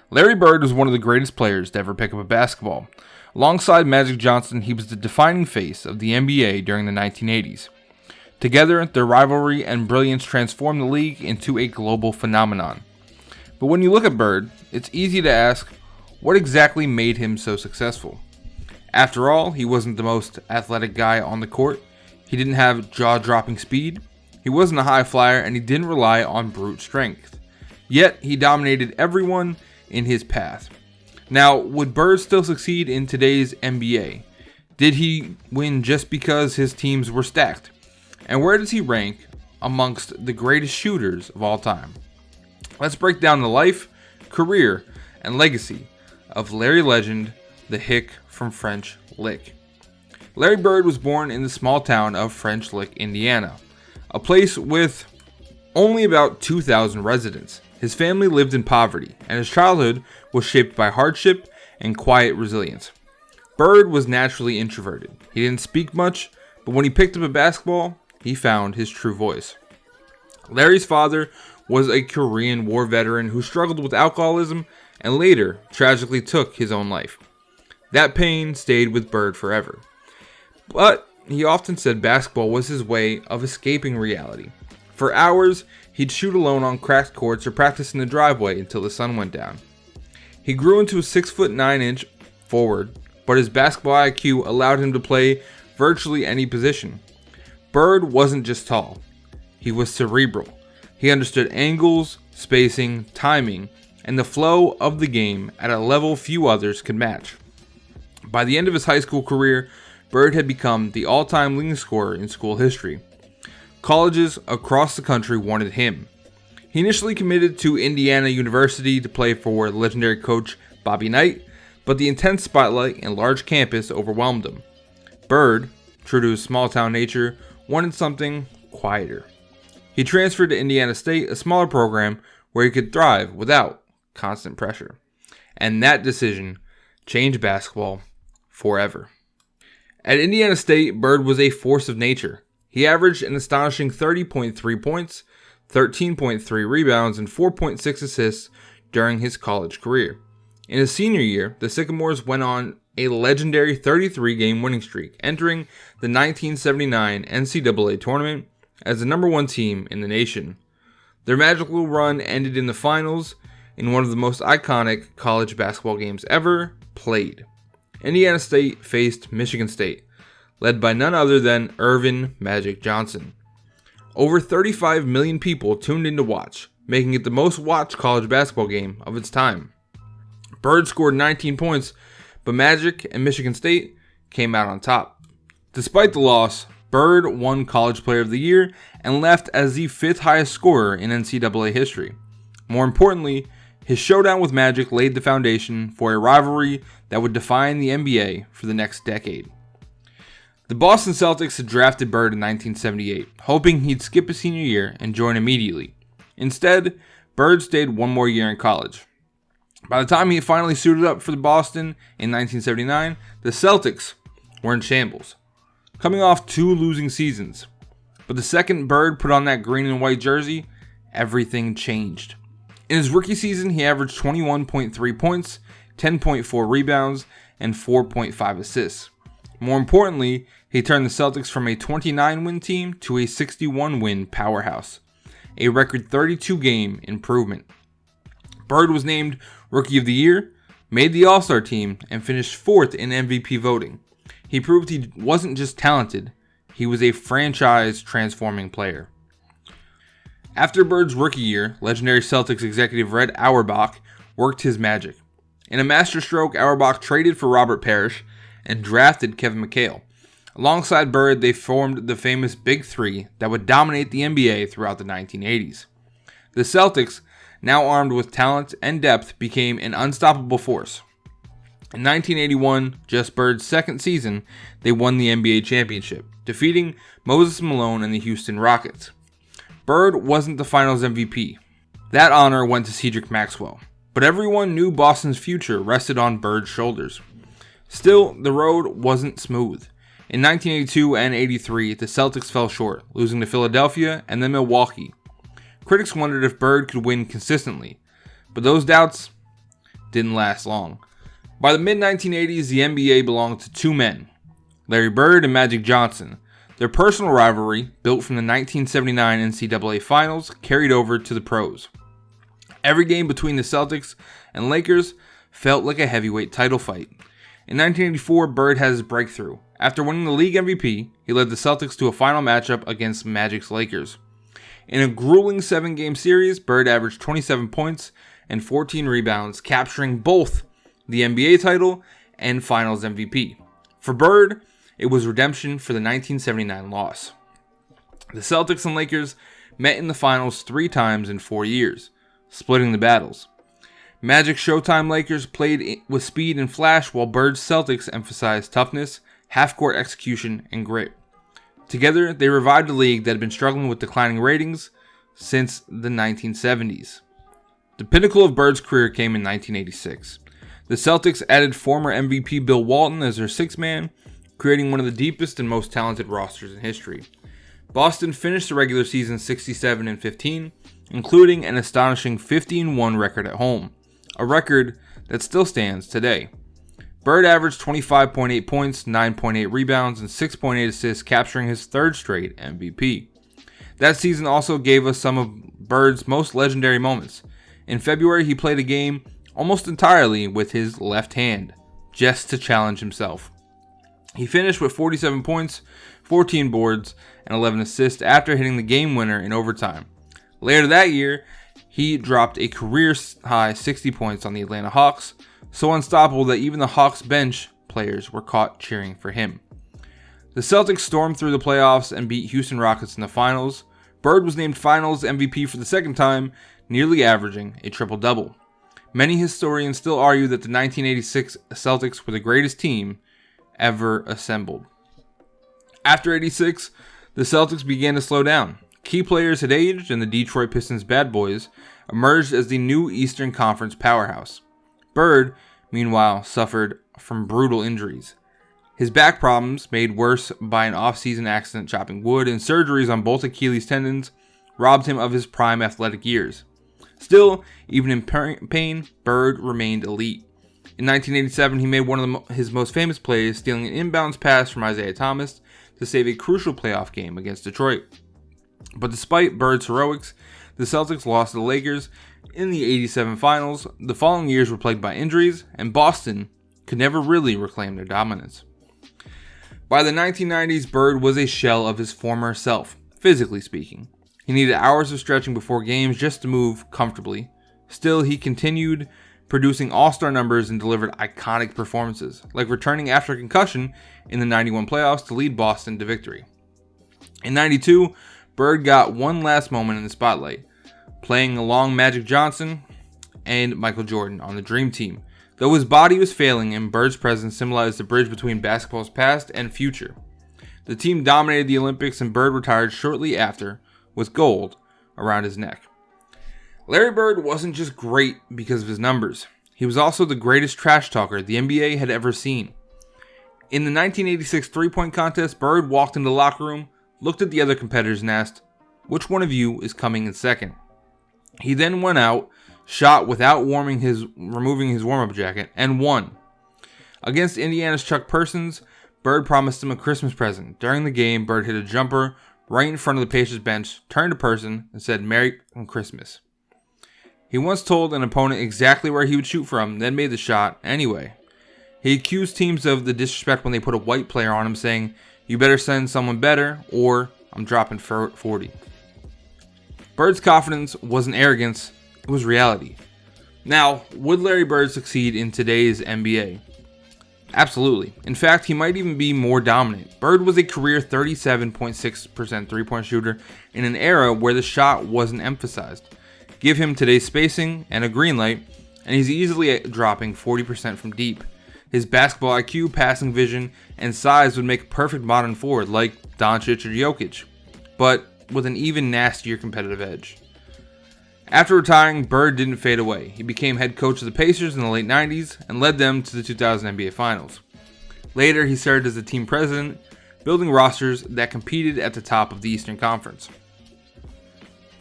Larry Bird was one of the greatest players to ever pick up a basketball. Alongside Magic Johnson, he was the defining face of the NBA during the 1980s. Together, their rivalry and brilliance transformed the league into a global phenomenon. But when you look at Bird, it's easy to ask, what exactly made him so successful? After all, he wasn't the most athletic guy on the court. He didn't have jaw-dropping speed. He wasn't a high flyer, and he didn't rely on brute strength. Yet, he dominated everyone in his path. Now, would Bird still succeed in today's NBA? Did he win just because his teams were stacked? And where does he rank amongst the greatest shooters of all time? Let's break down the life, career, and legacy of Larry Legend, the Hick from French Lick. Larry Bird was born in the small town of French Lick, Indiana, a place with only about 2,000 residents. His family lived in poverty, and his childhood was shaped by hardship and quiet resilience. Bird was naturally introverted. He didn't speak much, but when he picked up a basketball, he found his true voice. Larry's father was a Korean War veteran who struggled with alcoholism and later tragically took his own life. That pain stayed with Bird forever. But he often said basketball was his way of escaping reality. For hours, he'd shoot alone on cracked courts or practice in the driveway until the sun went down. He grew into a 6'9" forward, but his basketball IQ allowed him to play virtually any position. Bird wasn't just tall, he was cerebral. He understood angles, spacing, timing, and the flow of the game at a level few others could match. By the end of his high school career, Bird had become the all-time leading scorer in school history. Colleges across the country wanted him. He initially committed to Indiana University to play for legendary coach Bobby Knight, but the intense spotlight and large campus overwhelmed him. Bird, true to his small-town nature, wanted something quieter. He transferred to Indiana State, a smaller program where he could thrive without constant pressure. And that decision changed basketball forever. At Indiana State, Bird was a force of nature. He averaged an astonishing 30.3 points, 13.3 rebounds, and 4.6 assists during his college career. In his senior year, the Sycamores went on a legendary 33-game winning streak, entering the 1979 NCAA tournament as the number one team in the nation. Their magical run ended in the finals in one of the most iconic college basketball games ever played. Indiana State faced Michigan State, led by none other than Earvin Magic Johnson. Over 35 million people tuned in to watch, making it the most watched college basketball game of its time. Bird scored 19 points, but Magic and Michigan State came out on top. Despite the loss, Bird won College Player of the Year and left as the fifth highest scorer in NCAA history. More importantly, his showdown with Magic laid the foundation for a rivalry that would define the NBA for the next decade. The Boston Celtics had drafted Bird in 1978, hoping he'd skip his senior year and join immediately. Instead, Bird stayed one more year in college. By the time he finally suited up for Boston in 1979, the Celtics were in shambles, coming off 2 losing seasons. But the second Bird put on that green and white jersey, everything changed. In his rookie season, he averaged 21.3 points, 10.4 rebounds, and 4.5 assists. More importantly, he turned the Celtics from a 29-win team to a 61-win powerhouse, a record 32-game improvement. Bird was named Rookie of the Year, made the All-Star team, and finished 4th in MVP voting. He proved he wasn't just talented, he was a franchise-transforming player. After Bird's rookie year, legendary Celtics executive Red Auerbach worked his magic. In a masterstroke, Auerbach traded for Robert Parrish and drafted Kevin McHale. Alongside Bird, they formed the famous Big Three that would dominate the NBA throughout the 1980s. The Celtics, now armed with talent and depth, became an unstoppable force. In 1981, just Bird's second season, they won the NBA championship, defeating Moses Malone and the Houston Rockets. Bird wasn't the finals MVP. That honor went to Cedric Maxwell, but everyone knew Boston's future rested on Bird's shoulders. Still, the road wasn't smooth. In 1982 and 83, the Celtics fell short, losing to Philadelphia and then Milwaukee. Critics wondered if Bird could win consistently, but those doubts didn't last long. By the mid-1980s, the NBA belonged to two men, Larry Bird and Magic Johnson. Their personal rivalry, built from the 1979 NCAA Finals, carried over to the pros. Every game between the Celtics and Lakers felt like a heavyweight title fight. In 1984, Bird had his breakthrough. After winning the league MVP, he led the Celtics to a final matchup against Magic's Lakers. In a grueling 7-game series, Bird averaged 27 points and 14 rebounds, capturing both the NBA title and Finals MVP. For Bird, it was redemption for the 1979 loss. The Celtics and Lakers met in the finals 3 times in 4 years, splitting the battles. Magic Showtime Lakers played with speed and flash, while Bird's Celtics emphasized toughness, half-court execution, and grit. Together, they revived a league that had been struggling with declining ratings since the 1970s. The pinnacle of Bird's career came in 1986. The Celtics added former MVP Bill Walton as their sixth man, creating one of the deepest and most talented rosters in history. Boston finished the regular season 67-15, including an astonishing 15-1 record at home, a record that still stands today. Bird averaged 25.8 points, 9.8 rebounds, and 6.8 assists, capturing his third straight MVP. That season also gave us some of Bird's most legendary moments. In February, he played a game almost entirely with his left hand, just to challenge himself. He finished with 47 points, 14 boards, and 11 assists after hitting the game winner in overtime. Later that year, he dropped a career-high 60 points on the Atlanta Hawks, so unstoppable that even the Hawks bench players were caught cheering for him. The Celtics stormed through the playoffs and beat Houston Rockets in the finals. Bird was named Finals MVP for the second time, nearly averaging a triple-double. Many historians still argue that the 1986 Celtics were the greatest team ever assembled. After '86, the Celtics began to slow down. Key players had aged, and the Detroit Pistons bad boys emerged as the new Eastern Conference powerhouse. Bird, meanwhile, suffered from brutal injuries. His back problems, made worse by an off-season accident chopping wood and surgeries on both Achilles tendons, robbed him of his prime athletic years. Still, even in pain, Bird remained elite. In 1987, he made one of his most famous plays, stealing an inbounds pass from Isaiah Thomas to save a crucial playoff game against Detroit. But despite Bird's heroics, the Celtics lost to the Lakers in the '87 finals. The following years were plagued by injuries, and Boston could never really reclaim their dominance. By the 1990s, Bird was a shell of his former self, physically speaking. He needed hours of stretching before games just to move comfortably. Still, he continued producing all-star numbers and delivered iconic performances, like returning after a concussion in the '91 playoffs to lead Boston to victory. In '92, Bird got one last moment in the spotlight, playing along Magic Johnson and Michael Jordan on the Dream Team. Though his body was failing him, Bird's presence symbolized the bridge between basketball's past and future. The team dominated the Olympics, and Bird retired shortly after with gold around his neck. Larry Bird wasn't just great because of his numbers. He was also the greatest trash talker the NBA had ever seen. In the 1986 three-point contest, Bird walked into the locker room, looked at the other competitors, and asked, "Which one of you is coming in second?" He then went out, shot without removing his warm-up jacket, and won. Against Indiana's Chuck Persons, Bird promised him a Christmas present. During the game, Bird hit a jumper right in front of the Pacers bench, turned to Person, and said, "Merry Christmas." He once told an opponent exactly where he would shoot from, then made the shot anyway. He accused teams of the disrespect when they put a white player on him, saying, "You better send someone better, or I'm dropping 40. Bird's confidence wasn't arrogance, it was reality. Now, would Larry Bird succeed in today's NBA? Absolutely. In fact, he might even be more dominant. Bird was a career 37.6% three-point shooter in an era where the shot wasn't emphasized. Give him today's spacing and a green light, and he's easily dropping 40% from deep. His basketball IQ, passing vision, and size would make a perfect modern forward like Doncic or Jokic, but with an even nastier competitive edge. After retiring, Bird didn't fade away. He became head coach of the Pacers in the late 90s and led them to the 2000 NBA Finals. Later, he served as the team president, building rosters that competed at the top of the Eastern Conference.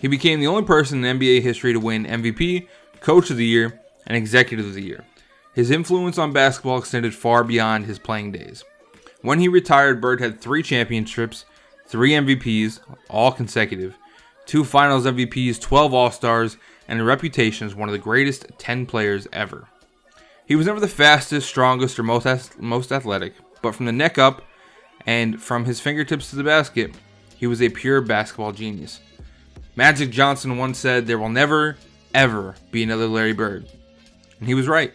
He became the only person in NBA history to win MVP, Coach of the Year, and Executive of the Year. His influence on basketball extended far beyond his playing days. When he retired, Bird had 3 championships, 3 MVPs, all consecutive, 2 Finals MVPs, 12 All-Stars, and a reputation as one of the greatest 10 players ever. He was never the fastest, strongest, or most athletic, but from the neck up and from his fingertips to the basket, he was a pure basketball genius. Magic Johnson once said, "There will never, ever be another Larry Bird." And he was right.